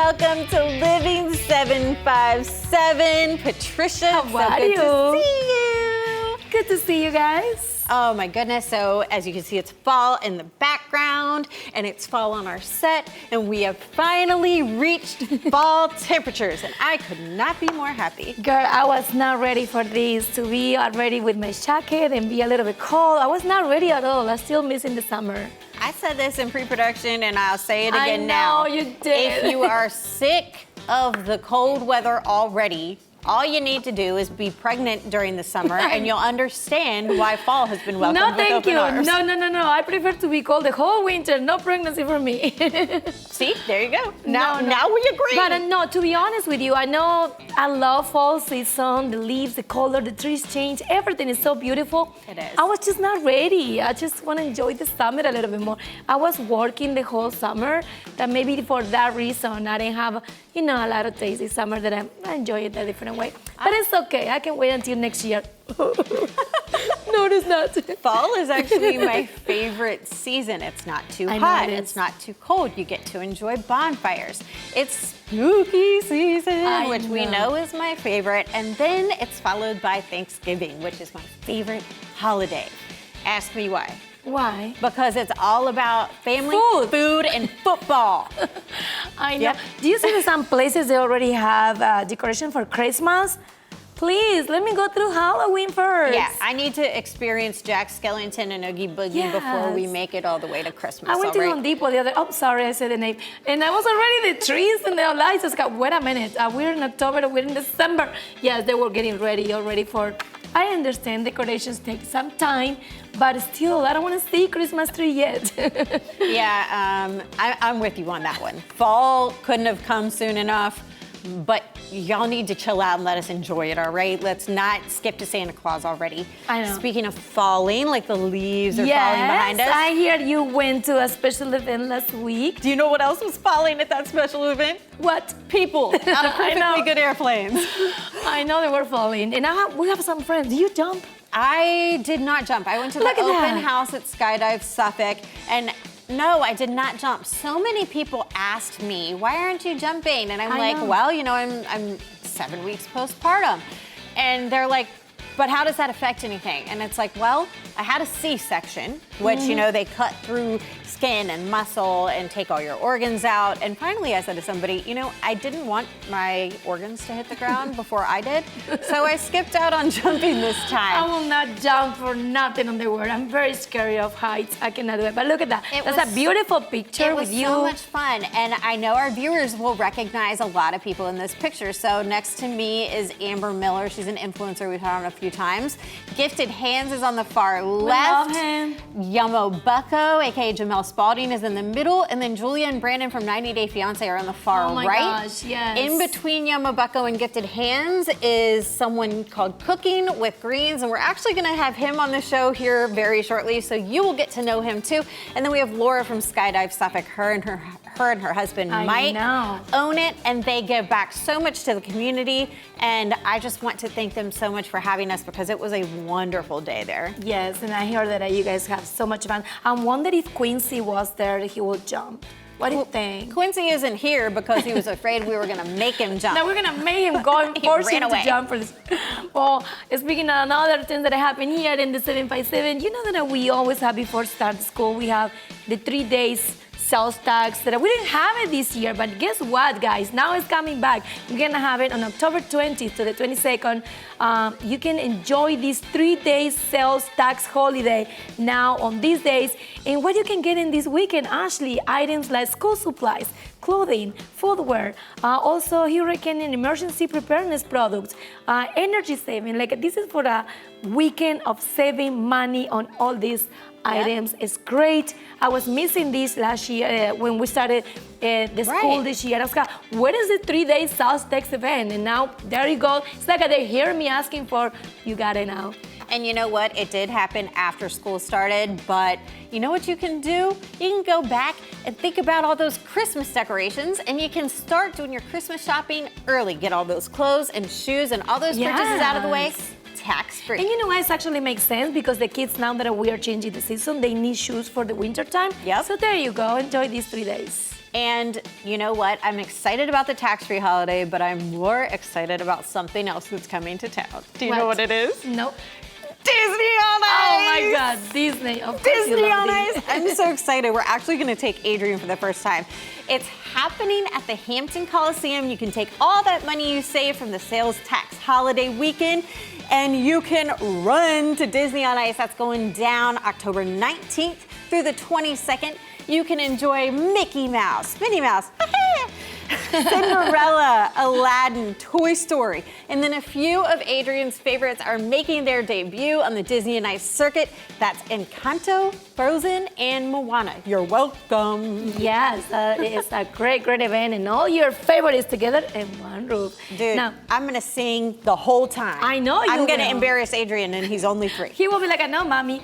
welcome to Living 757. Patricia, How are you? To see you. Good to see you guys. Oh my goodness, so as you can see, it's fall in the background and it's fall on our set and we have finally reached fall temperatures and I could not be more happy. Girl, I was not ready for this, to be already with my jacket and be a little bit cold. I was not ready at all. I'm still missing the summer. I said this in pre-production and I'll say it again now. I know you did. If you are sick of the cold weather already, all you need to do is be pregnant during the summer and you'll understand why fall has been welcomed No, with thank open you. arms. No. I prefer to be cold the whole winter. No pregnancy for me. See, there you go. Now we agree. But no, to be honest with you, I know I love fall season, the leaves, the color, the trees change, everything is so beautiful. It is. I was just not ready. I just want to enjoy the summer a little bit more. I was working the whole summer, that maybe for that reason I didn't have, a lot of days this summer that I enjoy it a different way. But it's okay, I can wait until next year. No, it is not. Fall is actually my favorite season. It's not too I know hot, it is. it's not too cold. You get to enjoy bonfires. It's spooky season, which we know is my favorite. And then it's followed by Thanksgiving, which is my favorite holiday. Ask me why. Why? Because it's all about family, food, and football. I know. Yep. Do you see that some places they already have decoration for Christmas? Please, let me go through Halloween first. Yeah, I need to experience Jack Skellington and Oogie Boogie before we make it all the way to Christmas. I went to Home Depot the other, sorry, I said the name. And I was already the trees and the lights. I was like, wait a minute, we're in October, we're in December. Yes, they were getting ready already for, I understand decorations take some time, but still, I don't want to see Christmas tree yet. Yeah, I'm with you on that one. Fall couldn't have come soon enough, but y'all need to chill out and let us enjoy it, all right? Let's not skip to Santa Claus already. I know. Speaking of falling, like the leaves are falling behind us. Yes, I hear you went to a special event last week. Do you know what else was falling at that special event? What? People out of perfectly good airplanes. I know they were falling. And we have some friends. Do you jump? I did not jump. I went to the open house at Skydive Suffolk, and no, I did not jump. So many people asked me, why aren't you jumping? And I'm well, I'm 7 weeks postpartum. And they're like, but how does that affect anything? And it's like, well, I had a C-section, which, they cut through skin and muscle and take all your organs out. And finally, I said to somebody, I didn't want my organs to hit the ground before I did. So I skipped out on jumping this time. I will not jump for nothing on the world. I'm very scary of heights. I cannot do it. But look at that. That's a beautiful picture with you. It was so much fun. And I know our viewers will recognize a lot of people in this picture. So next to me is Amber Miller. She's an influencer we've had on a few times. Gifted Hands is on the far left. Love him. Yummo Bucko, aka Jamel Spalding, is in the middle, and then Julia and Brandon from 90 Day Fiancé are on the far right. Oh my gosh, yes. In between Yummo Bucko and Gifted Hands is someone called Cooking with Greens, and we're actually gonna have him on the show here very shortly, so you will get to know him too. And then we have Laura from Skydive Suffolk. Her and her husband Mike own it, and they give back so much to the community. And I just want to thank them so much for having us because it was a wonderful day there. Yes, and I heard that you guys have so much fun. I wonder if Quincy was there, he would jump. What do you think? Quincy isn't here because he was afraid we were going to make him jump. No, we're going to make him go and force him to jump for this. Well, speaking of another thing that happened here in the 757, you know that we always have before start school, we have the 3 days sales tax that we didn't have it this year, but guess what, guys? Now it's coming back. We're gonna have it on October 20th to the 22nd. You can enjoy this 3 days sales tax holiday now on these days. And what you can get in this weekend, Ashley, items like school supplies, clothing, footwear, also hurricane and emergency preparedness products, energy saving. Like this is for a weekend of saving money on all these items. It's great. I was missing this last year when we started the school this year. I was like, where is the 3 days sales tax event? And now there you go. It's like they hear me asking for, you got it now. And you know what? It did happen after school started, but you know what you can do? You can go back and think about all those Christmas decorations, and you can start doing your Christmas shopping early. Get all those clothes and shoes and all those purchases out of the way. Tax-free. And you know why it actually makes sense? Because the kids, now that we are changing the season, they need shoes for the winter time. Yep. So there you go. Enjoy these 3 days. And you know what? I'm excited about the tax-free holiday, but I'm more excited about something else that's coming to town. Do you know what it is? Nope. Disney on Ice! Oh my God, Disney. Of course Disney on Ice. I'm so excited. We're actually going to take Adrian for the first time. It's happening at the Hampton Coliseum. You can take all that money you save from the sales tax holiday weekend and you can run to Disney on Ice. That's going down October 19th through the 22nd. You can enjoy Mickey Mouse, Minnie Mouse, Cinderella, Aladdin, Toy Story, and then a few of Adrian's favorites are making their debut on the Disney on Ice circuit. That's Encanto, Frozen, and Moana. You're welcome. Yes, it's a great event, and all your favorites together in one roof. Dude, now, I'm gonna sing the whole time. I know you I'm gonna will. embarrass Adrian, and he's only 3. He will be like, no, mommy.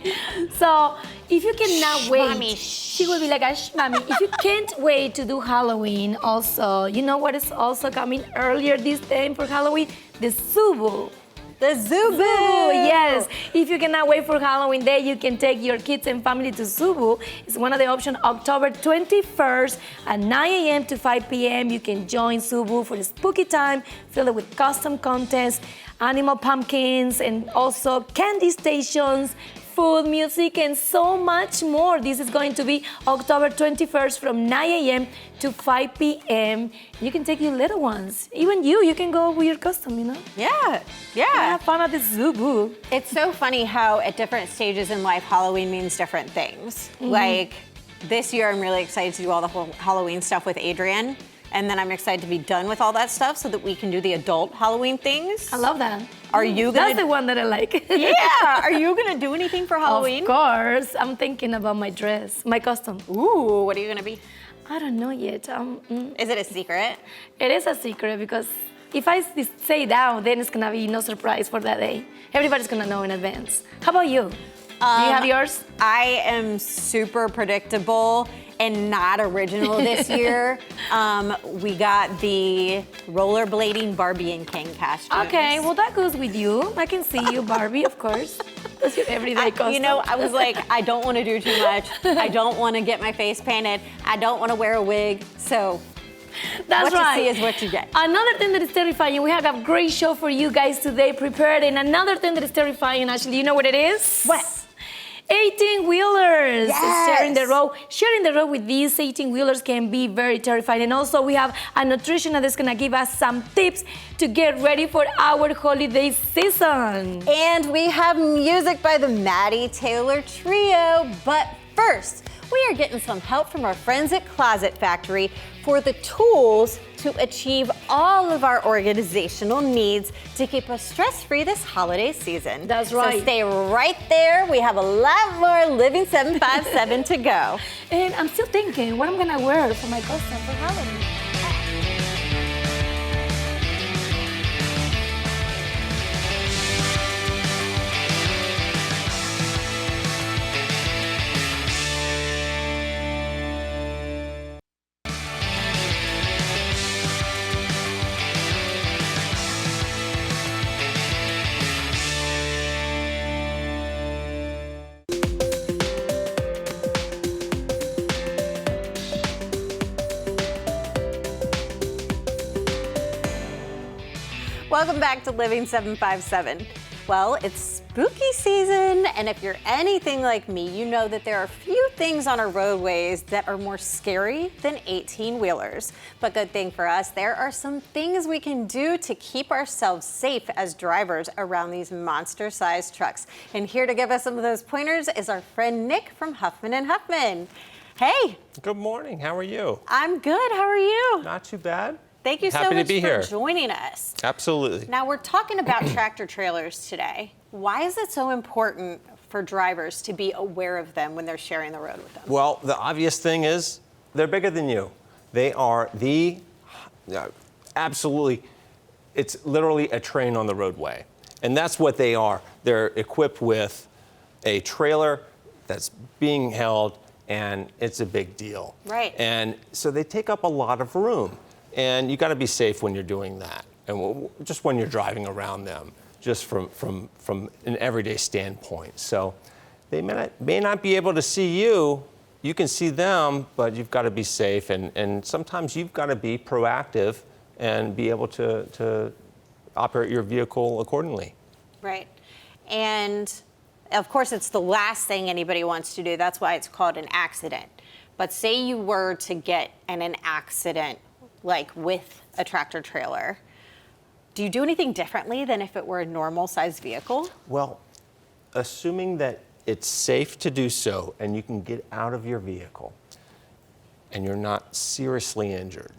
So if you cannot wait, mommy, she will be like, mommy. If you can't wait to do Halloween, also, you know what is also coming earlier this time for Halloween? The Zubu. The Zubu! Yes. If you cannot wait for Halloween Day, you can take your kids and family to Zubu. It's one of the options. October 21st at 9 a.m. to 5 p.m. You can join Zubu for the spooky time, filled with custom contests, animal pumpkins, and also candy stations, food, music, and so much more. This is going to be October 21st from 9 a.m. to 5 p.m. You can take your little ones. Even you can go with your custom, you know? Yeah. Have fun at the Zubu. It's so funny how at different stages in life, Halloween means different things. Like this year, I'm really excited to do all the whole Halloween stuff with Adrian. And then I'm excited to be done with all that stuff so that we can do the adult Halloween things. I love that. Are you gonna? That's the one that I like. Yeah. Are you gonna do anything for Halloween? Of course. I'm thinking about my dress, my costume. Ooh, what are you gonna be? I don't know yet. Is it a secret? It is a secret because if I say down, then it's gonna be no surprise for that day. Everybody's gonna know in advance. How about you? Do you have yours? I am super predictable and not original this year. We got the rollerblading Barbie and Ken costumes. Okay, well that goes with you. I can see you, Barbie, of course. That's your everyday costume. You know, I was like, I don't want to do too much. I don't want to get my face painted. I don't want to wear a wig. So that's what right. you see is what you get. Another thing that is terrifying, we have a great show for you guys today prepared. And another thing that is terrifying, Ashley, you know what it is? What? 18-wheelers. Yes. Sharing the road with these 18-wheelers can be very terrifying. And also we have a nutritionist that's gonna give us some tips to get ready for our holiday season. And we have music by the Maddie Taylor Trio. But first, we are getting some help from our friends at Closet Factory for the tools to achieve all of our organizational needs to keep us stress-free this holiday season. That's right. So stay right there. We have a lot more Living 757 to go. And I'm still thinking what I'm gonna wear for my costume for Halloween. Welcome back to Living 757. Well, it's spooky season, and if you're anything like me, you know that there are few things on our roadways that are more scary than 18-wheelers. But good thing for us, there are some things we can do to keep ourselves safe as drivers around these monster-sized trucks. And here to give us some of those pointers is our friend Nick from Huffman & Huffman. Hey. Good morning. How are you? I'm good. How are you? Not too bad. Thank you so Happy much to be for here. joining us. Absolutely. Now we're talking about tractor trailers today. Why is it so important for drivers to be aware of them when they're sharing the road with them? Well, the obvious thing is they're bigger than you. They are absolutely, it's literally a train on the roadway. And that's what they are. They're equipped with a trailer that's being held, and it's a big deal. Right. And so they take up a lot of room. And you got to be safe when you're doing that, and just when you're driving around them, just from an everyday standpoint. So they may not be able to see you, you can see them, but you've got to be safe, and sometimes you've got to be proactive and be able to operate your vehicle accordingly. Right. And of course, it's the last thing anybody wants to do. That's why it's called an accident. But say you were to get in an accident, like with a tractor trailer, do you do anything differently than if it were a normal sized vehicle? Well, assuming that it's safe to do so and you can get out of your vehicle and you're not seriously injured,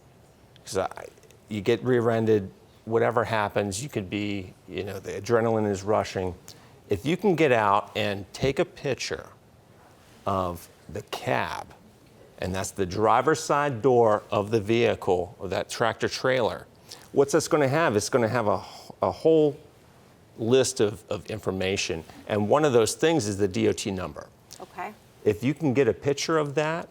because you get rear-ended, whatever happens, you could be, the adrenaline is rushing. If you can get out and take a picture of the cab, and that's the driver's side door of the vehicle, or that tractor trailer, what's this going to have? It's going to have a whole list of information, and one of those things is the DOT number. Okay. If you can get a picture of that,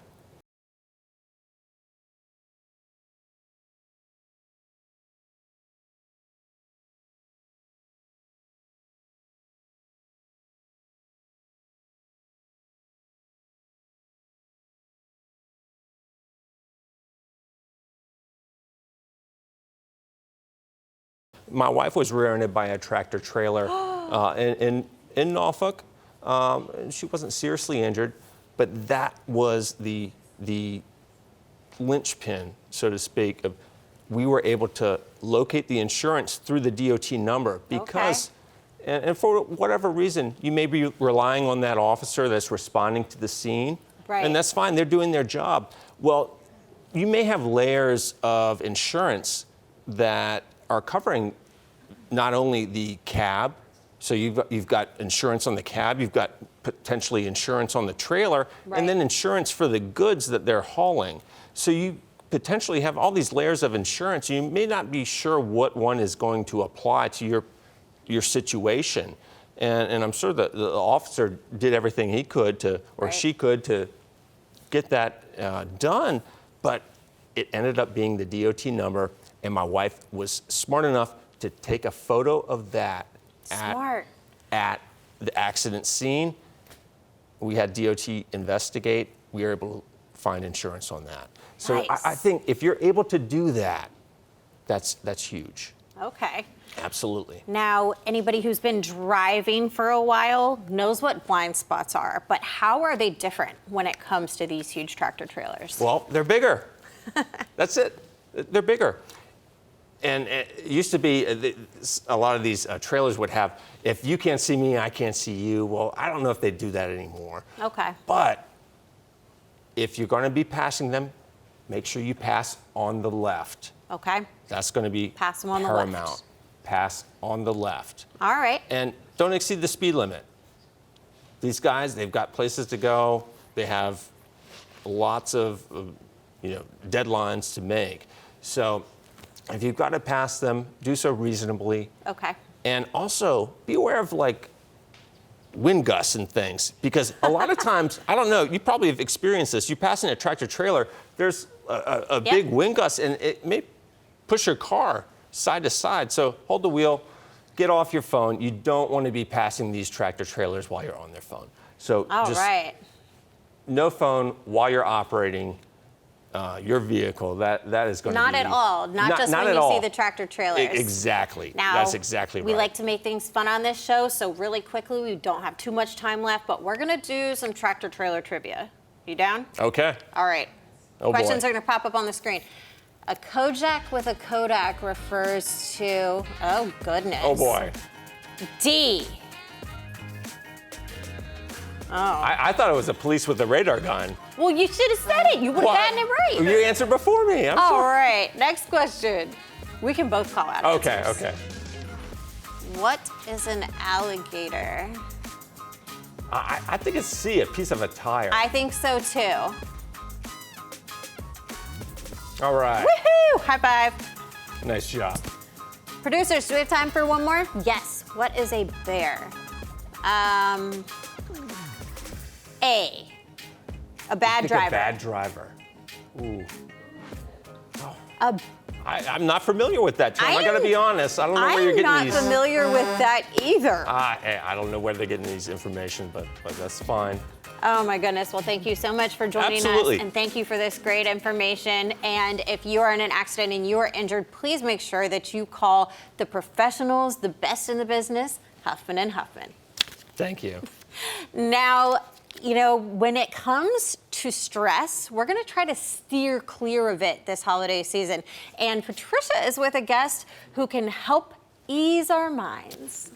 my wife was rear-ended by a tractor trailer in Norfolk. She wasn't seriously injured, but that was the linchpin, so to speak, of we were able to locate the insurance through the DOT number because, and for whatever reason, you may be relying on that officer that's responding to the scene, right. And that's fine, they're doing their job. Well, you may have layers of insurance that are covering not only the cab, so you've got insurance on the cab, you've got potentially insurance on the trailer, right. And then insurance for the goods that they're hauling. So you potentially have all these layers of insurance. You may not be sure what one is going to apply to your situation. And I'm sure that the officer did everything he could to, or right. she could, to get that done, but it ended up being the DOT number, and my wife was smart enough to take a photo of that at the accident scene. We had DOT investigate. We were able to find insurance on that. So nice. I think if you're able to do that, that's huge. Okay. Absolutely. Now, anybody who's been driving for a while knows what blind spots are, but how are they different when it comes to these huge tractor trailers? Well, they're bigger. That's it. They're bigger. And it used to be a lot of these trailers would have, if you can't see me, I can't see you. Well, I don't know if they do that anymore. Okay. But if you're going to be passing them, make sure you pass on the left. Okay. That's going to be pass them on paramount. the left. Pass on the left. All right. And don't exceed the speed limit. These guys, they've got places to go. They have lots of deadlines to make. So if you've got to pass them, do so reasonably. Okay. And also be aware of wind gusts and things, because a lot of times, I don't know, you probably have experienced this. You pass in a tractor trailer, there's a big wind gust, and it may push your car side to side. So hold the wheel, get off your phone. You don't want to be passing these tractor trailers while you're on their phone. So just no phone while you're operating your vehicle. That is going to be... Not at all. Not just when you see the tractor trailers. Exactly. Now, that's exactly right. We like to make things fun on this show, so really quickly, we don't have too much time left, but we're going to do some tractor trailer trivia. You down? Okay. All right. Oh, questions boy. are going to pop up on the screen. A Kojak with a Kodak refers to... Oh, goodness. Oh, boy. D. Oh. I thought it was a police with a radar gun. Well, you should have said it. You would have gotten it right. You answered before me. I'm All sorry. right. Next question. We can both call out Okay, answers. okay. What is an alligator? I think it's C, a piece of a tire. I think so, too. All right. Woohoo! High five. Nice job. Producers, do we have time for one more? Yes. What is a bear? A. A bad driver. A bad driver. Ooh. Oh. I'm not familiar with that term. I got to be honest. I don't know where you're getting these. I'm not familiar with that either. I don't know where they're getting these information, but that's fine. Oh my goodness. Well, thank you so much for joining Absolutely. us. And thank you for this great information. And if you are in an accident and you are injured, please make sure that you call the professionals, the best in the business, Huffman and Huffman. Thank you. Now, you know, when it comes to stress, we're going to try to steer clear of it this holiday season. And Patricia is with a guest who can help ease our minds.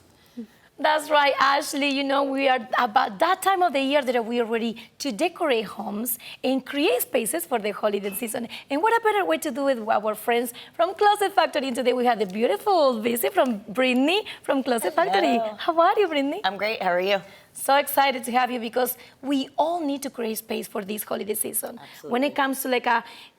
That's right, Ashley. You know, we are about that time of the year that we are ready to decorate homes and create spaces for the holiday season. And what a better way to do it with our friends from Closet Factory. And today we have the beautiful visit from Brittany from Closet Factory. How are you, Brittany? I'm great. How are you? So excited to have you because we all need to create space for this holiday season. Absolutely. When it comes to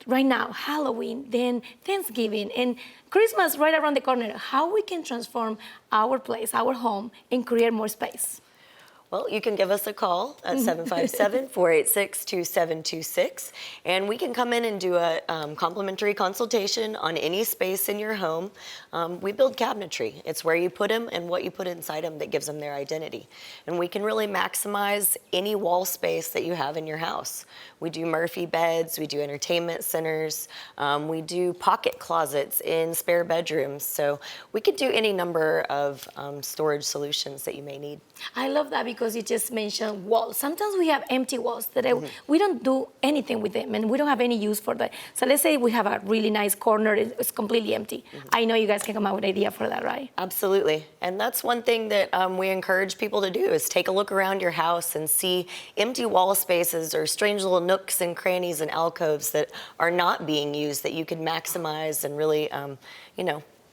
right now, Halloween, then Thanksgiving, and Christmas right around the corner, how we can transform our place, our home, and create more space. Well, you can give us a call at 757-486-2726, and we can come in and do a complimentary consultation on any space in your home. We build cabinetry. It's where you put them and what you put inside them that gives them their identity. And we can really maximize any wall space that you have in your house. We do Murphy beds, we do entertainment centers, we do pocket closets in spare bedrooms. So we could do any number of storage solutions that you may need. I love that because you just mentioned walls. Sometimes we have empty walls that we don't do anything with them and we don't have any use for that. So let's say we have a really nice corner, it's completely empty. I know you guys can come up with an idea for that, right? Absolutely. And that's one thing that we encourage people to do is take a look around your house and see empty wall spaces or strange little nooks and crannies and alcoves that are not being used that you can maximize and really,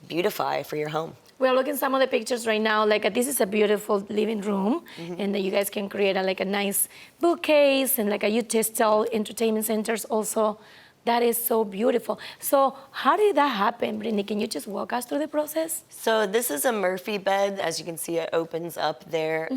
beautify for your home. We're looking at some of the pictures right now. This is a beautiful living room, and that you guys can create a nice bookcase and you tell entertainment centers also. That is so beautiful. So how did that happen, Brittany? Can you just walk us through the process? So this is a Murphy bed. As you can see, it opens up there.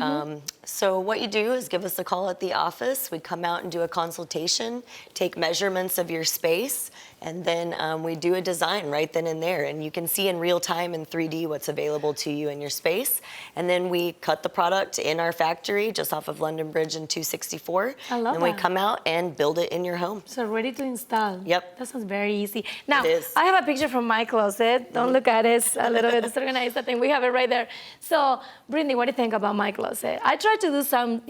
So what you do is give us a call at the office. We come out and do a consultation, take measurements of your space, and then we do a design right then and there. And you can see in real time in 3D what's available to you in your space. And then we cut the product in our factory just off of London Bridge in 264. I love and that. we come out and build it in your home. So ready to install. Yep. That sounds very easy. Now, It is. I have a picture from my closet. Don't look at it. It's a little bit disorganized. I think we have it right there. So, Brittany, what do you think about my closet? I tried to do some,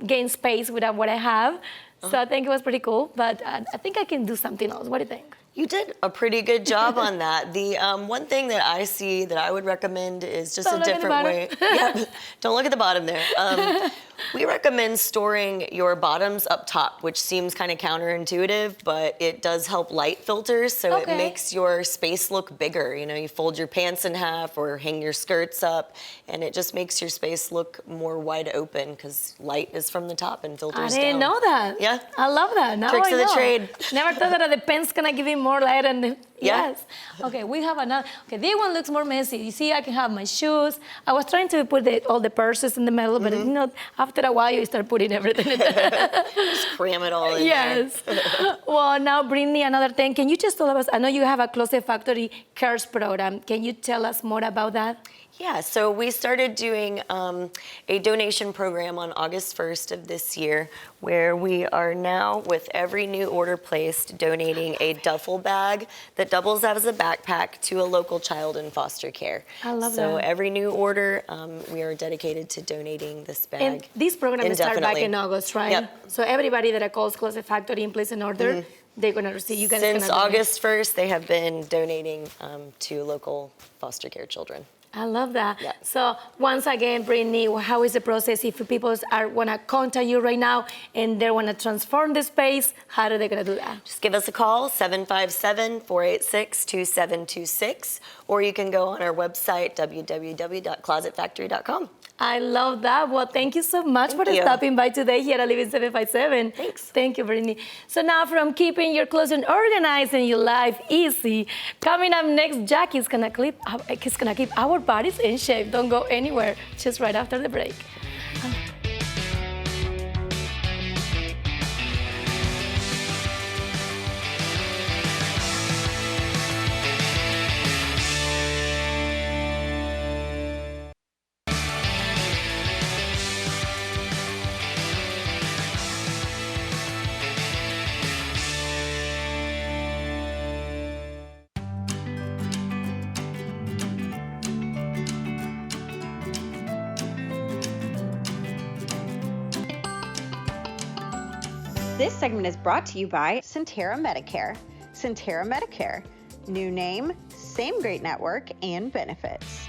gain space with what I have. So I think it was pretty cool. But I think I can do something else. What do you think? You did a pretty good job on that. The one thing that I see that I would recommend is just Don't a look at the different way. Yeah, don't look at the bottom there. We recommend storing your bottoms up top, which seems kind of counterintuitive, but it does help light filters, so Okay. it makes your space look bigger. You fold your pants in half or hang your skirts up, and it just makes your space look more wide open because light is from the top and filters I down. didn't know that. Yeah. I love that. Now Tricks I of the know. trade. Never thought that the pen's gonna give me more light and Yeah. yes. Okay, we have another. Okay, this one looks more messy. You see, I can have my shoes. I was trying to put all the purses in the middle, but after a while you start putting everything in there. Just cram it all in there. Yes. Well, now Brittany, another thing. Can you just tell us? I know you have a Closet Factory Cares program. Can you tell us more about that? Yeah, so we started doing a donation program on August 1st of this year, where we are now, with every new order placed, donating a duffel bag that doubles as a backpack to a local child in foster care. I love so that. every new order, we are dedicated to donating this bag. And this program started back indefinitely. in August, right? Yep. So everybody that calls Closet Factory and place an order, they're gonna receive. You guys Since gonna donate. August 1st, they have been donating to local foster care children. I love that. Yeah. So once again, Brittany, how is the process if people want to contact you right now and they want to transform the space? How are they going to do that? Just give us a call, 757-486-2726, or you can go on our website, www.closetfactory.com. I love that. Well, thank you so much for Thank you. stopping by today here at Living 757. Thanks. Thank you, Brittany. So now from keeping your closet organized and your life easy, coming up next, Jackie's gonna keep our bodies in shape. Don't go anywhere, just right after the break. This segment is brought to you by Centera Medicare. Centera Medicare, new name, same great network and benefits.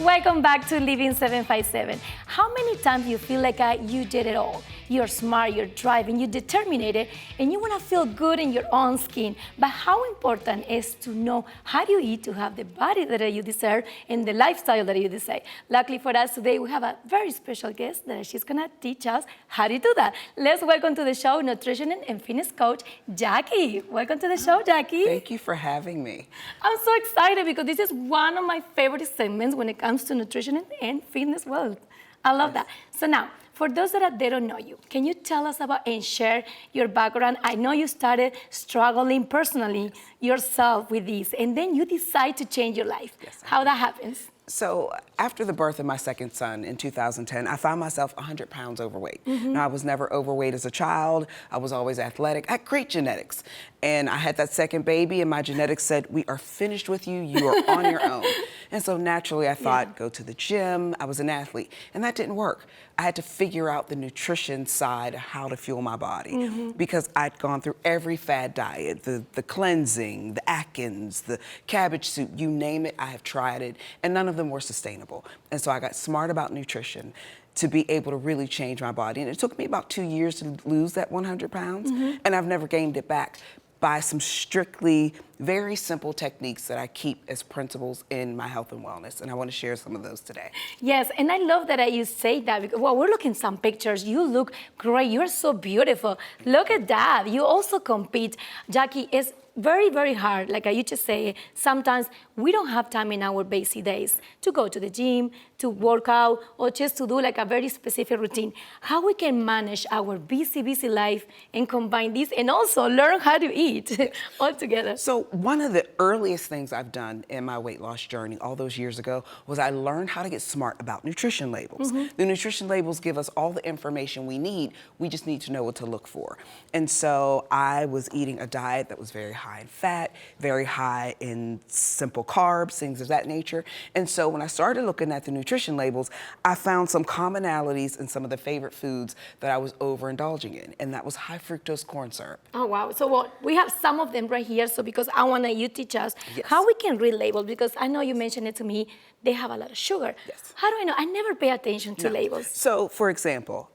Welcome back to Living 757. How many times you feel like you did it all? You're smart, you're driving, you're determined, and you want to feel good in your own skin. But how important is to know how you eat to have the body that you deserve and the lifestyle that you deserve. Luckily for us today, we have a very special guest that she's going to teach us how to do that. Let's welcome to the show nutrition and fitness coach, Jackie. Welcome to the show, Jackie. Thank you for having me. I'm so excited because this is one of my favorite segments when it comes to nutrition and fitness world. I love that. So now, for those that they don't know you, can you tell us about and share your background? I know you started struggling personally yourself with this, and then you decide to change your life. Yes, how that happens? So after the birth of my second son in 2010, I found myself 100 pounds overweight. Now, I was never overweight as a child. I was always athletic. I had great genetics. And I had that second baby, and my genetics said, we are finished with you. You are on your own. And so naturally, I thought, go to the gym. I was an athlete. And that didn't work. I had to figure out the nutrition side of how to fuel my body because I'd gone through every fad diet, the cleansing, the Atkins, the cabbage soup, you name it, I have tried it, and none of them were sustainable. And so I got smart about nutrition to be able to really change my body. And it took me about 2 years to lose that 100 pounds, and I've never gained it back by some strictly very simple techniques that I keep as principles in my health and wellness. And I want to share some of those today. Yes, and I love that you say that because, well, we're looking at some pictures. You look great. You're so beautiful. Look at that. You also compete. Jackie, it's very, very hard. Like I used to say, sometimes we don't have time in our busy days to go to the gym, to work out, or just to do like a very specific routine. How we can manage our busy life and combine this and also learn how to eat all together. So one of the earliest things I've done in my weight loss journey all those years ago was I learned how to get smart about nutrition labels. The nutrition labels give us all the information we need. We just need to know what to look for. And so I was eating a diet that was very high in fat, very high in simple carbs, things of that nature. And so when I started looking at the nutrition labels, I found some commonalities in some of the favorite foods that I was overindulging in, and that was high fructose corn syrup. Oh, wow. So we have some of them right here. So because I want you to teach us how we can read labels, because I know you mentioned it to me, they have a lot of sugar. Yes. How do I know? I never pay attention to labels. So for example,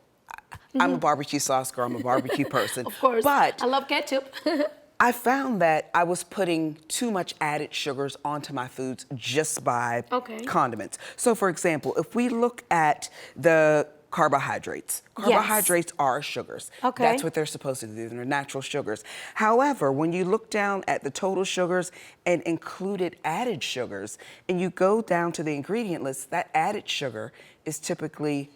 I'm a barbecue sauce girl, I'm a barbecue person. Of course. But I love ketchup. I found that I was putting too much added sugars onto my foods just by condiments. So for example, if we look at the carbohydrates are sugars. That's what they're supposed to do. They're natural sugars. However, when you look down at the total sugars and included added sugars, and you go down to the ingredient list, that added sugar is typically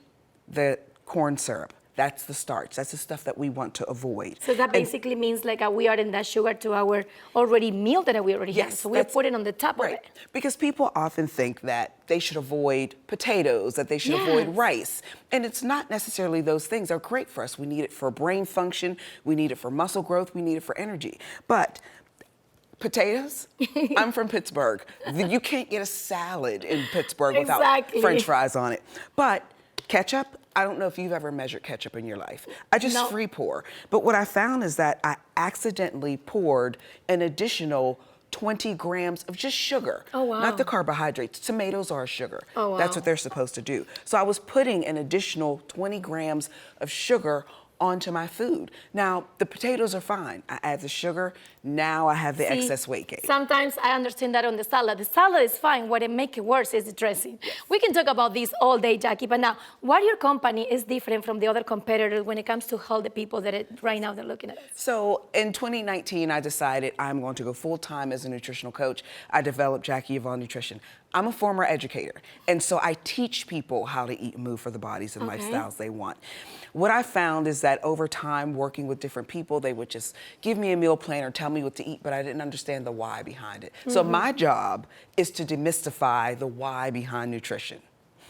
the corn syrup. That's the starch. That's the stuff that we want to avoid. So that basically means like we are in that sugar to our already meal that we already have. So we put it on the top of it. Because people often think that they should avoid potatoes, that they should avoid rice. And it's not necessarily those things. They're great for us. We need it for brain function. We need it for muscle growth. We need it for energy. But potatoes, I'm from Pittsburgh. You can't get a salad in Pittsburgh without French fries on it. But ketchup, I don't know if you've ever measured ketchup in your life. I just free pour. But what I found is that I accidentally poured an additional 20 grams of just sugar. Oh, wow. Not the carbohydrates. Tomatoes are sugar. Oh, wow. That's what they're supposed to do. So I was putting an additional 20 grams of sugar onto my food. Now, the potatoes are fine. I add the sugar. Now I have the excess weight gain. Sometimes I understand that on the salad. The salad is fine. What it makes it worse is the dressing. We can talk about this all day, Jackie, but now, what your company is different from the other competitors when it comes to help the people that right now they're looking at it? So in 2019, I decided I'm going to go full-time as a nutritional coach. I developed Jackie Yvonne Nutrition. I'm a former educator, and so I teach people how to eat and move for the bodies and lifestyles they want. What I found is that over time, working with different people, they would just give me a meal plan or tell me what to eat, but I didn't understand the why behind it. So my job is to demystify the why behind nutrition.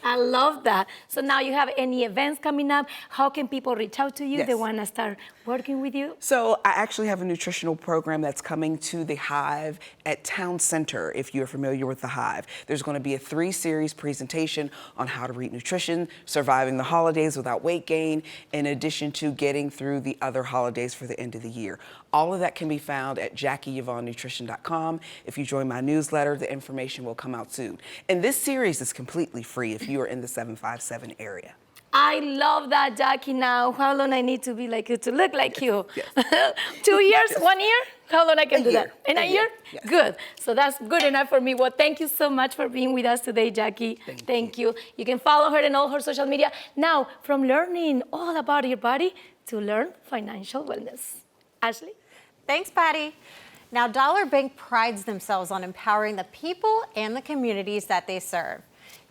I love that. So now you have any events coming up? How can people reach out to you? Yes. They want to start working with you? So I actually have a nutritional program that's coming to the Hive at Town Center, if you're familiar with the Hive. There's going to be a 3-series presentation on how to read nutrition, surviving the holidays without weight gain, in addition to getting through the other holidays for the end of the year. All of that can be found at JackieYvonneNutrition.com. If you join my newsletter, the information will come out soon. And this series is completely free if you are in the 757 area. I love that, Jackie. Now, how long I need to be like you to look like you? Yes. 2 years? 1 year? How long I can do year. that? In a year? Yes. Good. So that's good enough for me. Well, thank you so much for being with us today, Jackie. Thank you. You can follow her in all her social media. Now, from learning all about your body to learn financial wellness. Ashley? Thanks, Patty. Now, Dollar Bank prides themselves on empowering the people and the communities that they serve.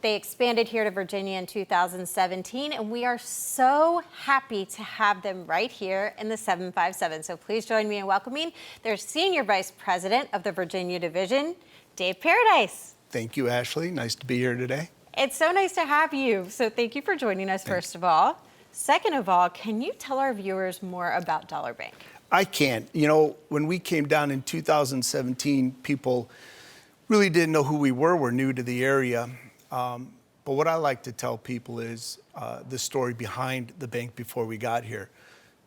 They expanded here to Virginia in 2017, and we are so happy to have them right here in the 757. So please join me in welcoming their Senior Vice President of the Virginia Division, Dave Paradise. Thank you, Ashley. Nice to be here today. It's so nice to have you. So thank you for joining us, first of all. Second of all, can you tell our viewers more about Dollar Bank? I can. You know, when we came down in 2017, people really didn't know who we were. We're new to the area. But what I like to tell people is the story behind the bank before we got here.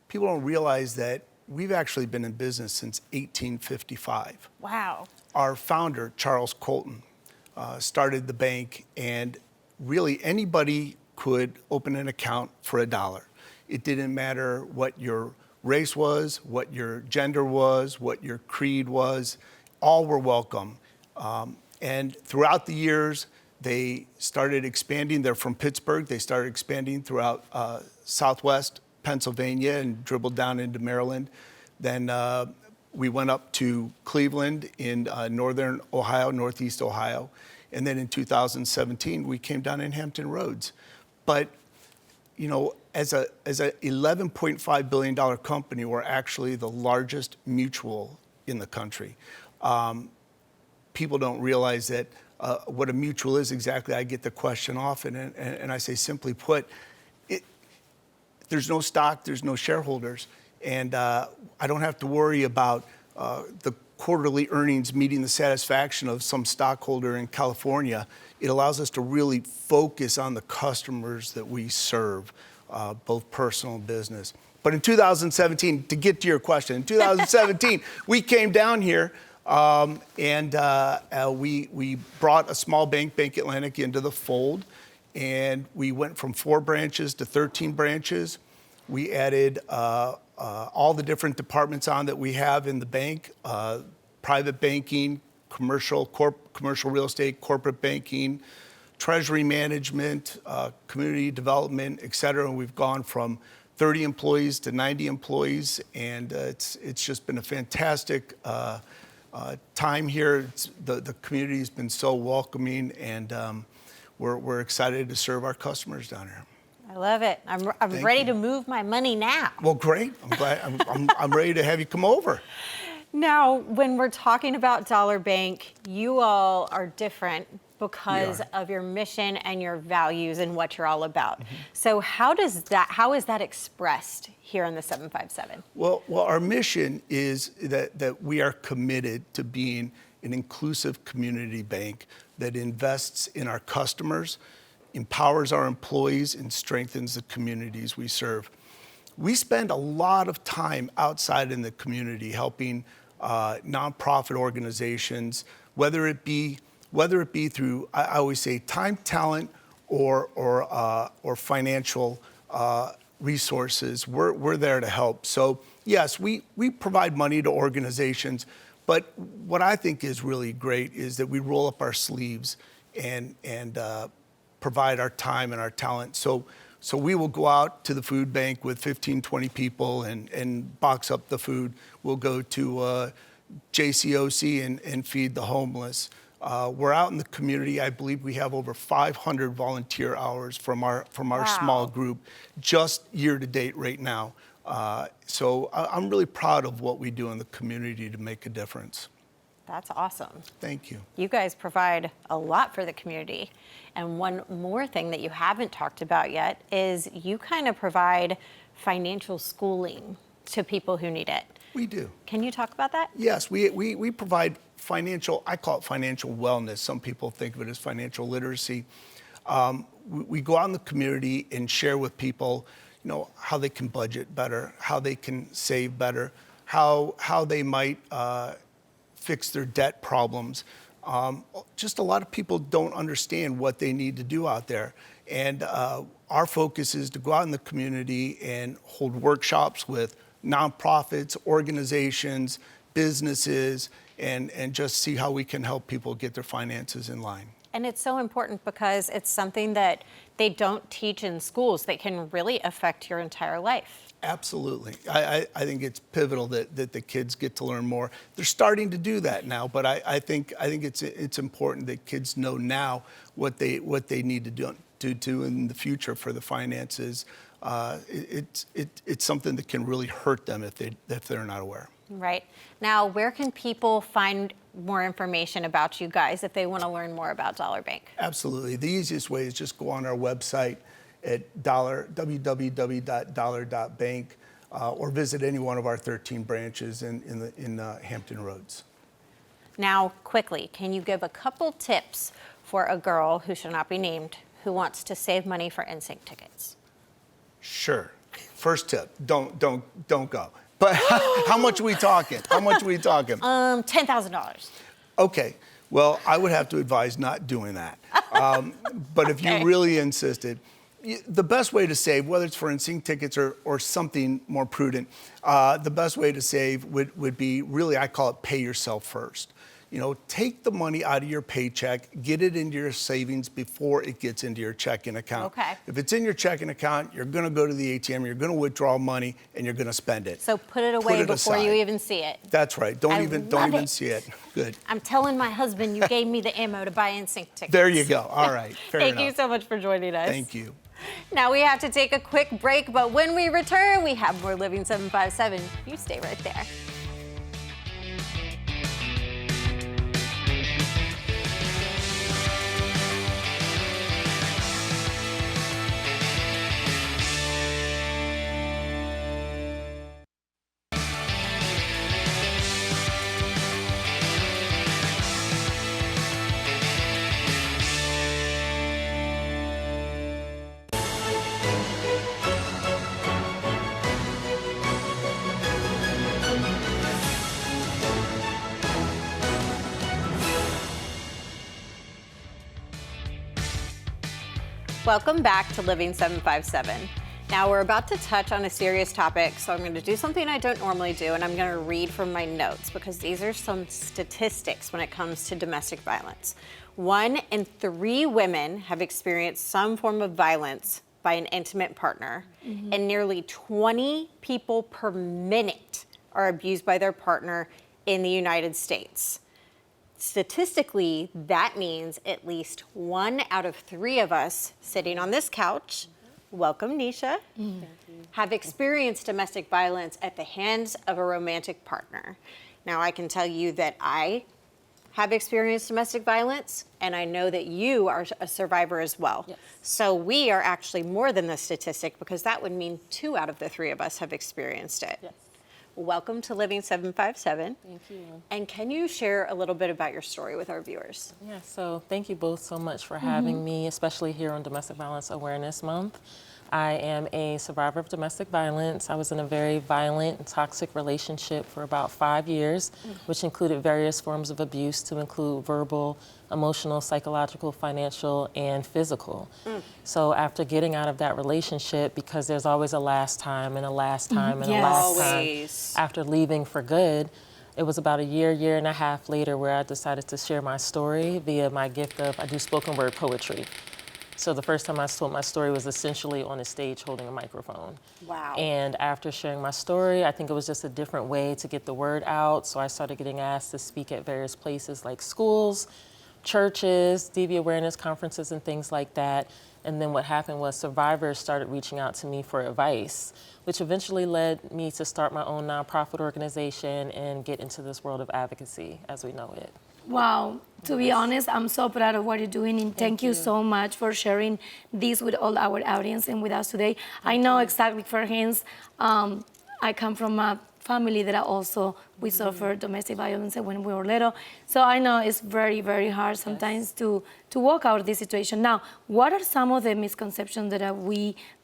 People don't realize that we've actually been in business since 1855. Wow. Our founder, Charles Colton, started the bank, and really anybody could open an account for $1. It didn't matter what your race was, what your gender was, what your creed was, all were welcome. And throughout the years, they started expanding. They're from Pittsburgh. They started expanding throughout Southwest Pennsylvania and dribbled down into Maryland. Then we went up to Cleveland in northern Ohio, northeast Ohio. And then in 2017, we came down in Hampton Roads. But, you know, as a $11.5 billion company, we're actually the largest mutual in the country. People don't realize that what a mutual is exactly. I get the question often, and I say, simply put, there's no stock, there's no shareholders, and I don't have to worry about the quarterly earnings meeting the satisfaction of some stockholder in California. It allows us to really focus on the customers that we serve, both personal and business. But in 2017, to get to your question, in 2017, we came down here and we brought a small bank, Bank Atlantic, into the fold. And we went from 4 branches to 13 branches. We added all the different departments on that we have in the bank, private banking, commercial real estate, corporate banking, treasury management, community development, et cetera. And we've gone from 30 employees to 90 employees. And it's just been a fantastic time here. The community has been so welcoming, and we're excited to serve our customers down here. I love it. I'm ready to move my money now. Well, great. I'm glad. I'm ready to have you come over. Now, when we're talking about Dollar Bank, you all are different because of your mission and your values and what you're all about. Mm-hmm. So how is that expressed here in the 757? Well, our mission is that we are committed to being an inclusive community bank that invests in our customers, empowers our employees, and strengthens the communities we serve. We spend a lot of time outside in the community helping nonprofit organizations, whether it be through, I always say, time, talent, or financial resources. We're there to help. So yes, we provide money to organizations, but what I think is really great is that we roll up our sleeves and provide our time and our talent. So we will go out to the food bank with 15, 20 people and box up the food. We'll go to JCOC and feed the homeless. We're out in the community. I believe we have over 500 volunteer hours from our small group just year to date right now. So I'm really proud of what we do in the community to make a difference. That's awesome. Thank you. You guys provide a lot for the community. And one more thing that you haven't talked about yet is you kind of provide financial schooling to people who need it. We do. Can you talk about that? Yes, we provide financial, I call it financial wellness. Some people think of it as financial literacy. We go out in the community and share with people, you know, how they can budget better, how they can save better, how they might fix their debt problems. Just a lot of people don't understand what they need to do out there. And our focus is to go out in the community and hold workshops with nonprofits, organizations, businesses, and just see how we can help people get their finances in line. And it's so important because it's something that they don't teach in schools that can really affect your entire life. Absolutely. I think it's pivotal that the kids get to learn more. They're starting to do that now, but I think it's important that kids know now what they need to do in the future for the finances. It's something that can really hurt them if they're not aware. Right. Now, where can people find more information about you guys if they want to learn more about Dollar Bank? Absolutely. The easiest way is just go on our website at www.dollar.bank or visit any one of our 13 branches in Hampton Roads. Now, quickly, can you give a couple tips for a girl who should not be named who wants to save money for NSYNC tickets? Sure. First tip: don't go. But how much are we talking? How much are we talking? $10,000. Okay. Well, I would have to advise not doing that. But if you really insisted, the best way to save, whether it's for NSYNC tickets or something more prudent, the best way to save would be really, I call it pay yourself first. You know, take the money out of your paycheck, get it into your savings before it gets into your checking account. Okay. If it's in your checking account, you're going to go to the ATM, you're going to withdraw money, and you're going to spend it. So put it away before you even see it. That's right. Don't love even it. see it. Good. I'm telling my husband you gave me the ammo to buy NSYNC tickets. There you go. All right. Fair Thank enough. you so much for joining us. Thank you. Now we have to take a quick break, but when we return, we have more Living 757. You stay right there. Welcome back to Living 757. Now we're about to touch on a serious topic, so I'm going to do something I don't normally do, and I'm going to read from my notes because these are some statistics when it comes to domestic violence. 1 in 3 women have experienced some form of violence by an intimate partner, and nearly 20 people per minute are abused by their partner in the United States. Statistically, that means at least 1 out of 3 of us sitting on this couch, welcome Nisha, have experienced domestic violence at the hands of a romantic partner. Now, I can tell you that I have experienced domestic violence, and I know that you are a survivor as well. Yes. So we are actually more than the statistic because that would mean 2 out of the 3 of us have experienced it. Yes. Welcome to Living 757. Thank you. And can you share a little bit about your story with our viewers? Yeah, so thank you both so much for having me, especially here on Domestic Violence Awareness Month. I am a survivor of domestic violence. I was in a very violent and toxic relationship for about 5 years, which included various forms of abuse to include verbal, emotional, psychological, financial, and physical. So after getting out of that relationship, because there's always a last time and a last time and a last Always. time, after leaving for good, it was about a year and a half later where I decided to share my story via my gift of, I do spoken word poetry. So the first time I told my story was essentially on a stage holding a microphone. Wow. And after sharing my story, I think it was just a different way to get the word out. So I started getting asked to speak at various places like schools, churches, DV awareness conferences and things like that. And then what happened was survivors started reaching out to me for advice, which eventually led me to start my own nonprofit organization and get into this world of advocacy as we know it. Wow. To be honest, I'm so proud of what you're doing, and thank you so much for sharing this with all our audience and with us today. I know exactly for Haynes, I come from a family that we suffered domestic violence when we were little. So I know it's very, very hard sometimes to walk out of this situation. Now, what are some of the misconceptions that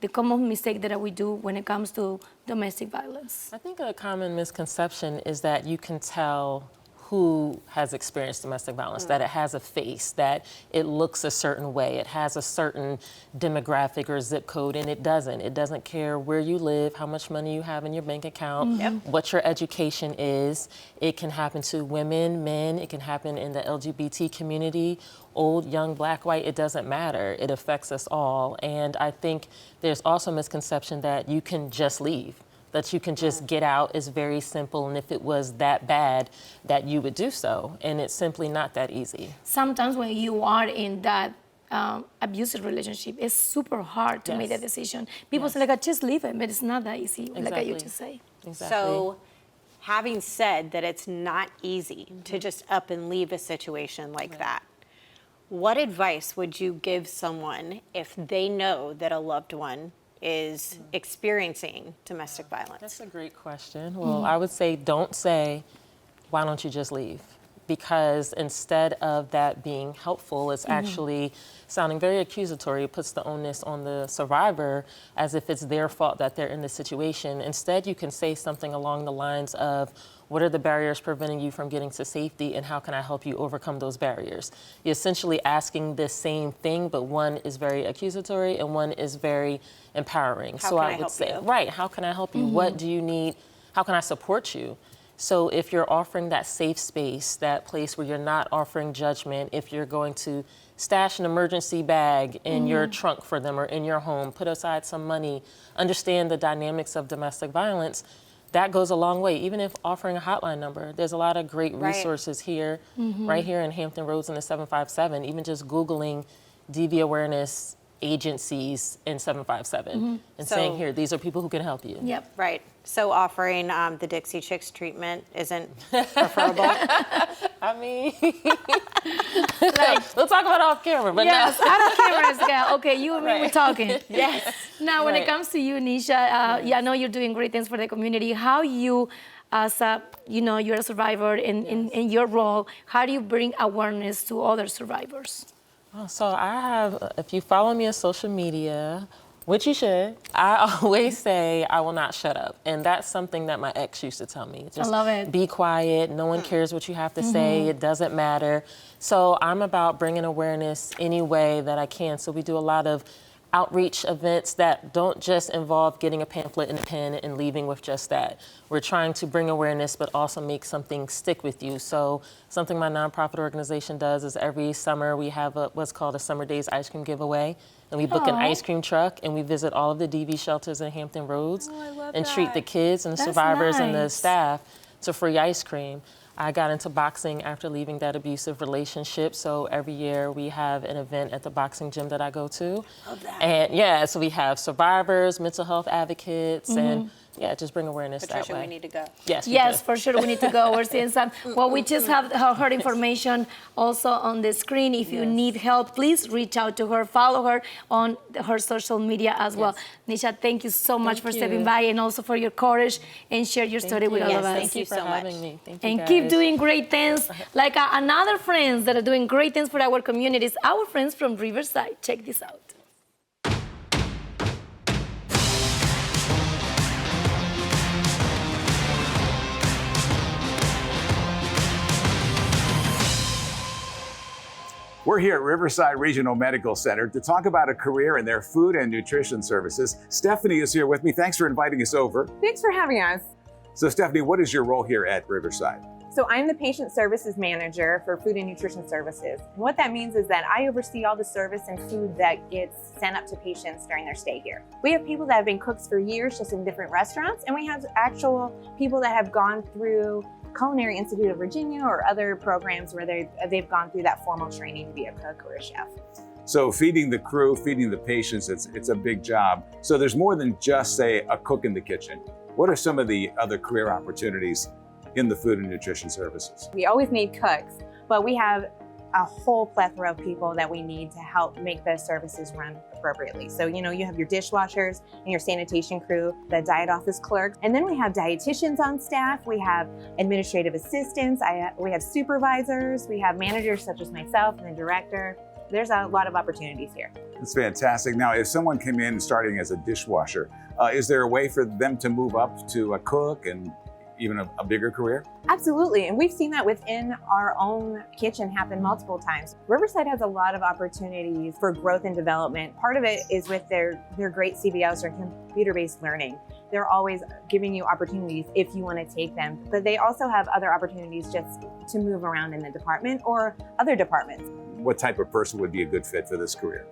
the common mistake that we do when it comes to domestic violence? I think a common misconception is that you can tell who has experienced domestic violence, that it has a face, that it looks a certain way, it has a certain demographic or zip code, and it doesn't. It doesn't care where you live, how much money you have in your bank account, what your education is. It can happen to women, men, it can happen in the LGBT community, old, young, black, white, it doesn't matter. It affects us all. And I think there's also a misconception that you can just leave, that you can just get out is very simple, and if it was that bad, that you would do so, and it's simply not that easy. Sometimes when you are in that abusive relationship, it's super hard to make that decision. People say, like, just leave it, but it's not that easy, like you just say. Exactly. So, having said that it's not easy to just up and leave a situation like that, what advice would you give someone if they know that a loved one is experiencing domestic violence? That's a great question. Well, I would say don't say, why don't you just leave? Because instead of that being helpful, it's actually sounding very accusatory. It puts the onus on the survivor as if it's their fault that they're in this situation. Instead, you can say something along the lines of, what are the barriers preventing you from getting to safety, and how can I help you overcome those barriers? You're essentially asking the same thing, but one is very accusatory and one is very empowering. How can I help you? Right, how can I help you? What do you need? How can I support you? So if you're offering that safe space, that place where you're not offering judgment, if you're going to stash an emergency bag in your trunk for them or in your home, put aside some money, understand the dynamics of domestic violence, that goes a long way. Even if offering a hotline number, there's a lot of great resources here, right here in Hampton Roads in the 757, even just Googling DV awareness agencies in 757 and saying, here, these are people who can help you. Yep. Right. So offering the Dixie Chicks treatment isn't preferable? I mean, we'll talk about off camera, but yes, no. out of camera, yeah. Okay, you and me, we're talking. Yes. Now, when it comes to you, Nisha, I know you're doing great things for the community. How you, as a, you're a survivor in your role, how do you bring awareness to other survivors? Oh, so I have, if you follow me on social media, which you should, I always say I will not shut up. And that's something that my ex used to tell me. Just I love it. Be quiet. No one cares what you have to say. It doesn't matter. So I'm about bringing awareness any way that I can. So we do a lot of outreach events that don't just involve getting a pamphlet and a pen and leaving with just that. We're trying to bring awareness, but also make something stick with you. So something my nonprofit organization does is every summer we have what's called a Summer Days ice cream giveaway. And we book an ice cream truck and we visit all of the DV shelters in Hampton Roads and treat the kids and the survivors and the staff to free ice cream. I got into boxing after leaving that abusive relationship, so every year we have an event at the boxing gym that I go to. Love that. And so we have survivors, mental health advocates, and just bring awareness Patricia, that way. we need to go. Yes, for sure, we need to go. We're seeing some. Well, we just have her information also on the screen. If you need help, please reach out to her. Follow her on her social media as well. Nisha, thank you so much for stepping by and also for your courage and share your story with all of us. Thank you so much. Me. Thank you, And guys. keep doing great things like another friends that are doing great things for our communities, our friends from Riverside. Check this out. We're here at Riverside Regional Medical Center to talk about a career in their food and nutrition services. Stephanie is here with me. Thanks for inviting us over. Thanks for having us. So Stephanie, what is your role here at Riverside? So I'm the Patient Services Manager for Food and Nutrition Services. And what that means is that I oversee all the service and food that gets sent up to patients during their stay here. We have people that have been cooks for years just in different restaurants, and we have actual people that have gone through Culinary Institute of Virginia or other programs where they've gone through that formal training to be a cook or a chef. So feeding the crew, feeding the patients, it's a big job. So there's more than just, say, a cook in the kitchen. What are some of the other career opportunities in the food and nutrition services? We always need cooks, but we have a whole plethora of people that we need to help make the services run appropriately. So, you have your dishwashers and your sanitation crew, the diet office clerks, and then we have dietitians on staff, we have administrative assistants, we have supervisors, we have managers such as myself and the director. There's a lot of opportunities here. That's fantastic. Now, if someone came in starting as a dishwasher, is there a way for them to move up to a cook and even a bigger career? Absolutely, and we've seen that within our own kitchen happen multiple times. Riverside has a lot of opportunities for growth and development. Part of it is with their great CBLs, or computer-based learning. They're always giving you opportunities if you want to take them, but they also have other opportunities just to move around in the department or other departments. What type of person would be a good fit for this career?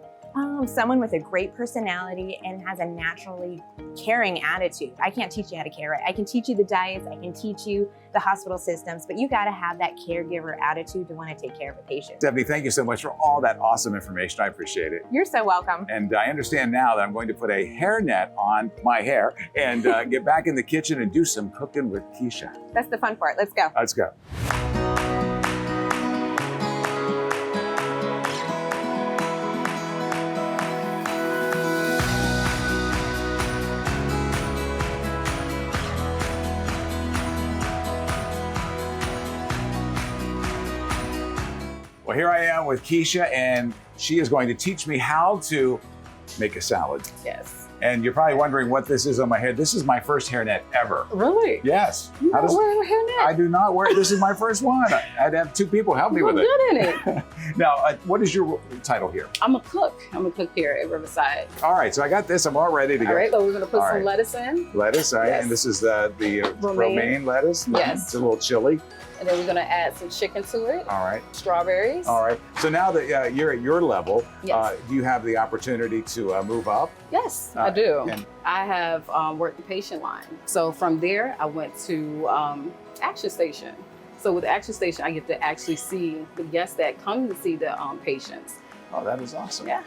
Someone with a great personality and has a naturally caring attitude. I can't teach you how to care, right? I can teach you the diets, I can teach you the hospital systems, but you gotta have that caregiver attitude to want to take care of a patient. Stephanie, thank you so much for all that awesome information. I appreciate it. You're so welcome. And I understand now that I'm going to put a hairnet on my hair and get back in the kitchen and do some cooking with Keisha. That's the fun part. Let's go. Let's go. Well, here I am with Keisha, and she is going to teach me how to make a salad. Yes. And you're probably wondering what this is on my head. This is my first hairnet ever. Really? Yes. You don't wear a hairnet? I do not wear it. This is my first one. I'd have two people help me with it. You're good in it. Now, what is your title here? I'm a cook. I'm a cook here at Riverside. All right, so I got this. I'm all ready to go. All right, so we're going to put All some right. lettuce in. Lettuce, all right. Yes. And this is the romaine lettuce. Yes. It's a little chili. And then we're going to add some chicken to it. All right. Strawberries. All right. So now that you're at your level, Yes. do you have the opportunity to move up? Yes, I do. and- I have worked the patient line. So from there, I went to Action Station. So with Action Station, I get to actually see the guests that come to see the patients. Oh, that is awesome. Yeah.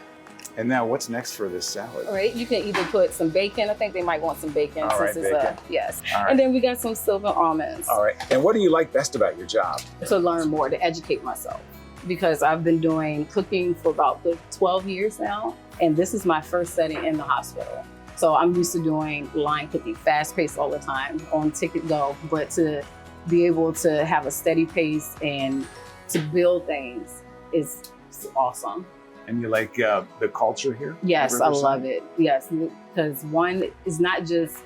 And now what's next for this salad? All right, you can either put some bacon. I think they might want some bacon. All right, since it's bacon. yes. All right. And then we got some silver almonds. All right. And what do you like best about your job? To learn more, to educate myself. Because I've been doing cooking for about 12 years now. And this is my first setting in the hospital. So I'm used to doing line cooking, fast paced all the time, on ticket go. But to be able to have a steady pace and to build things is awesome. And you like the culture here? Yes, I love it. Yes, because one is not just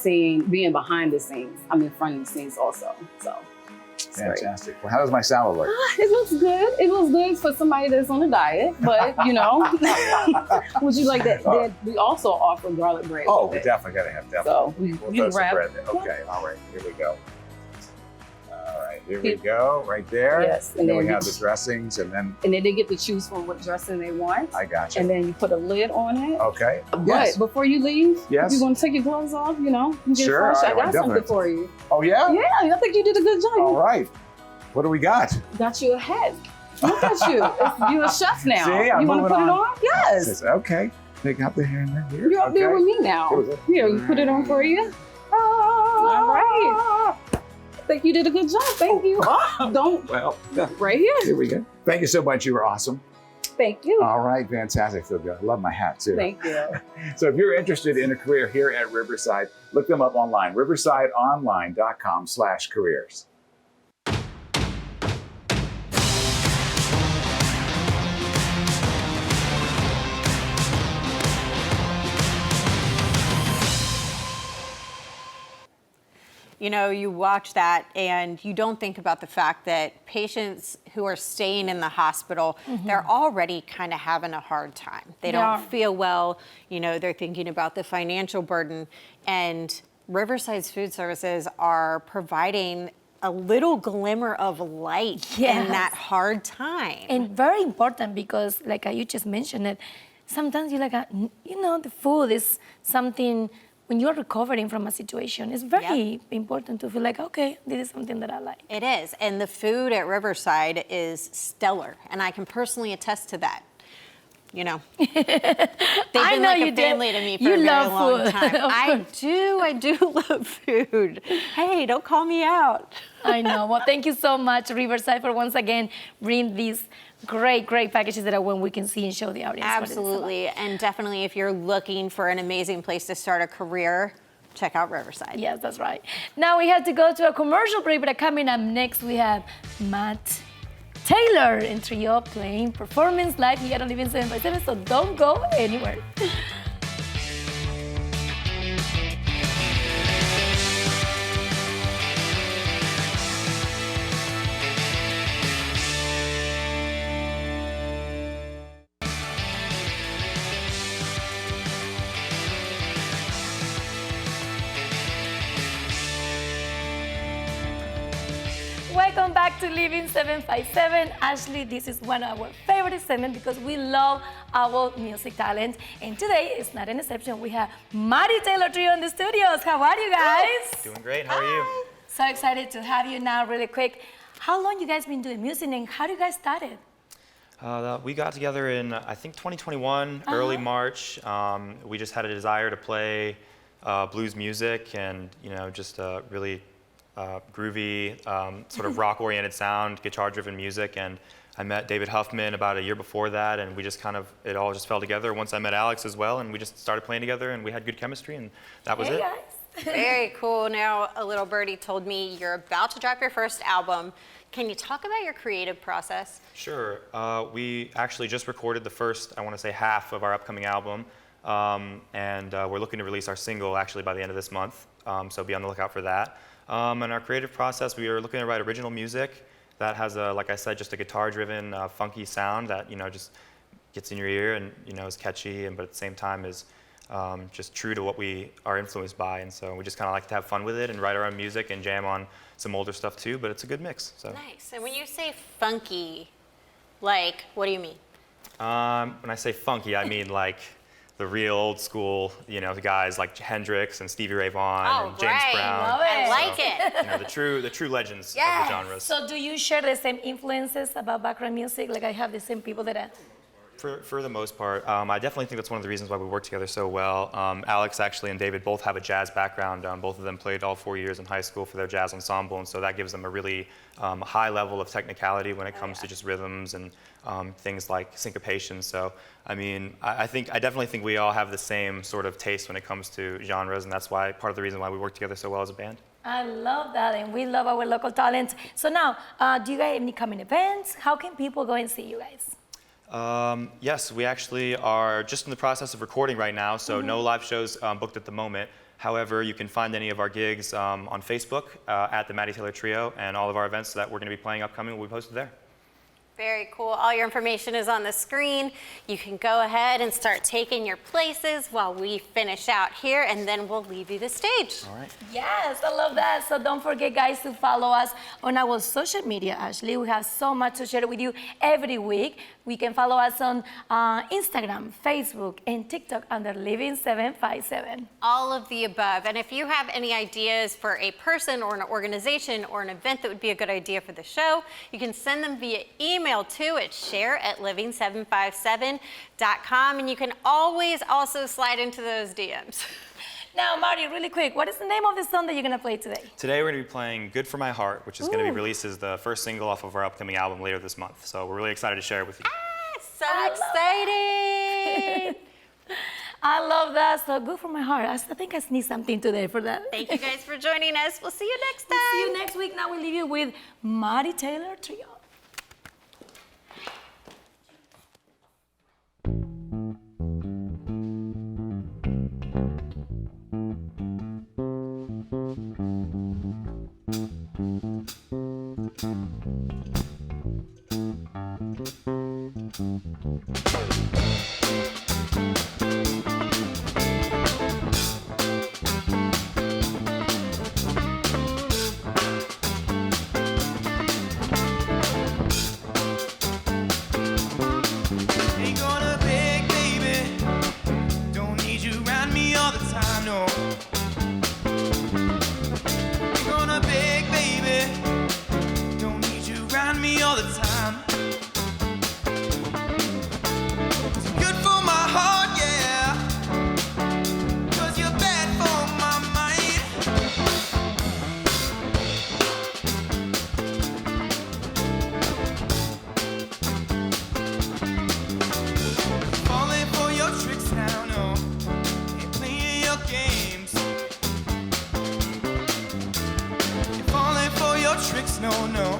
being behind the scenes. I'm in front of the scenes also. So it's great. Fantastic. Well, how does my salad look? It looks good. It looks good for somebody that's on a diet, but would you like that? Then we also offer garlic bread. Oh, with we it. definitely got to have that. So We'll you throw can some grab. bread there. Okay, all right, here we go. All right, here we go, right there. Yes, And then we you- have the dressings, and then And then they get to choose from what dressing they want. I got you. And then you put a lid on it. Okay. But Yes. before you leave, Yes. if you want to take your gloves off, you can get Sure, fresh. I I would got something definitely. for you. Oh yeah. Yeah, I think you did a good job. All right. What do we got? Got you a hat. Look at you. You're a chef now. See, I'm you want to moving put on. it on? Yes. Okay. Take out the hair in there. Here. You're up there Okay. with me now. What is it? Here, you put it on for you. All right. I think you did a good job. Thank you. Oh, don't. Well, Right here. here we go. Thank you so much. You were awesome. Thank you. All right, fantastic. Feel good. I love my hat too. Thank you. So if you're interested in a career here at Riverside, look them up online, riversideonline.com/careers. You watch that and you don't think about the fact that patients who are staying in the hospital, they're already kind of having a hard time. They don't feel well, they're thinking about the financial burden. And Riverside's Food Services are providing a little glimmer of light in that hard time. And very important because, like you just mentioned it, sometimes you're like, the food is something, when you're recovering from a situation, it's very important to feel like, okay, this is something that I like. It is, and the food at Riverside is stellar, and I can personally attest to that. you know. They've been like a family to me for a very long time. I do love food. Hey, don't call me out. I know. Well, thank you so much, Riverside, for once again bringing these great packages that we can see and show the audience. Absolutely. And definitely if you're looking for an amazing place to start a career, check out Riverside. Yes, that's right. Now we have to go to a commercial break, but coming up next we have Matt Taylor and Trio playing performance live here on Living 7x7, so don't go anywhere. Welcome back to Living 7x7. Ashley, this is one of our favorite segments because we love our music talent. And today is not an exception. We have Matty Taylor Trio in the studios. How are you guys? Doing great. How are you? So excited to have you now really quick. How long you guys been doing music and how do you guys started? We got together in, I think, 2021, early March. We just had a desire to play blues music and, you know, just really groovy, sort of rock-oriented sound, guitar-driven music, and I met David Huffman about a year before that, and we just kind of, it all just fell together. Once I met Alex as well, and we just started playing together, and we had good chemistry, and that was it. Guys. Very cool. Now, a little birdie told me you're about to drop your first album. Can you talk about your creative process? Sure. We actually just recorded the first, I want to say, half of our upcoming album, and we're looking to release our single actually by the end of this month, so be on the lookout for that. In our creative process, we are looking to write original music that has, like I said, just a guitar-driven, funky sound that, you know, just gets in your ear and, you know, is catchy, but at the same time is just true to what we are influenced by. And so we just kind of like to have fun with it and write our own music and jam on some older stuff too, but it's a good mix. So. Nice. And when you say funky, like, what do you mean? When I say funky, I mean like the real old school, you know, the guys like Hendrix and Stevie Ray Vaughan and James Brown. Love it. I like it. You know, the true legends of the genres. So do you share the same influences about background music? Like I have the same people that For the most part, I definitely think that's one of the reasons why we work together so well. Alex actually and David both have a jazz background. Both of them played all 4 years in high school for their jazz ensemble, and so that gives them a really high level of technicality when it comes to just rhythms and things like syncopation. So, I mean, I definitely think we all have the same sort of taste when it comes to genres, and that's why part of the reason why we work together so well as a band. I love that, and we love our local talent. So now, do you guys have any coming events? How can people go and see you guys? Yes, we actually are just in the process of recording right now, so no live shows booked at the moment. However, you can find any of our gigs on Facebook at the Matty Taylor Trio, and all of our events that we're going to be playing upcoming will be posted there. Very cool. All your information is on the screen. You can go ahead and start taking your places while we finish out here, and then we'll leave you the stage. All right. Yes, I love that. So don't forget, guys, to follow us on our social media, Ashley. We have so much to share with you every week. We can follow us on Instagram, Facebook, and TikTok under Living 7x7. All of the above. And if you have any ideas for a person or an organization or an event that would be a good idea for the show, you can send them via email too at share@living757.com, and you can always also slide into those DMs. Now, Marty, really quick, what is the name of the song that you're going to play today? Today we're going to be playing Good For My Heart, which is going to be released as the first single off of our upcoming album later this month. So we're really excited to share it with you. So excited! I love that. So Good For My Heart. I think I need something today for that. Thank you guys for joining us. We'll see you next time. See you next week. Now we leave you with Matty Taylor Trio. tricks, no, no.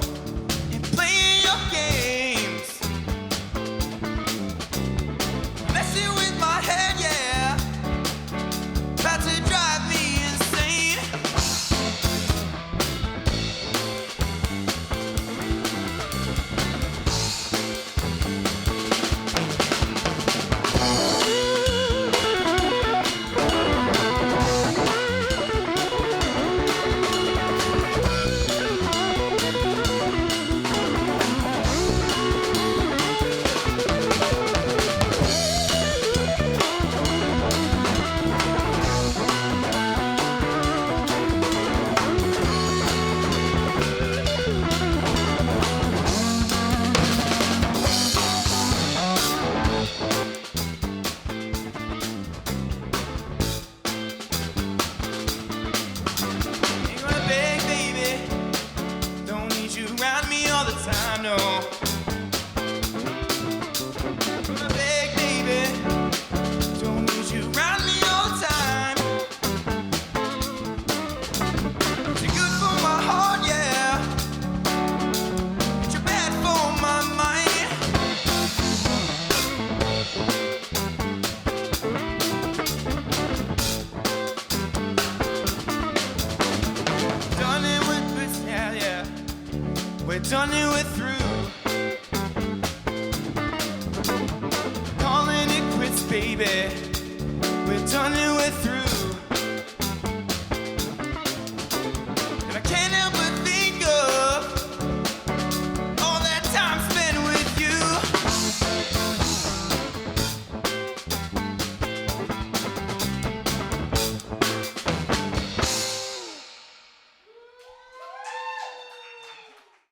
Ain't playing your games. Messing with my head, yeah. About to drive me insane. Ain't gonna beg, baby. Don't need you around me all the time, no. Gonna beg, baby. Don't need you around me all the time. You're good for my heart, yeah. But you're bad for my mind. Done it with this, yeah, yeah. We're done it, we're through. Calling it quits, baby. We're done it, we're through.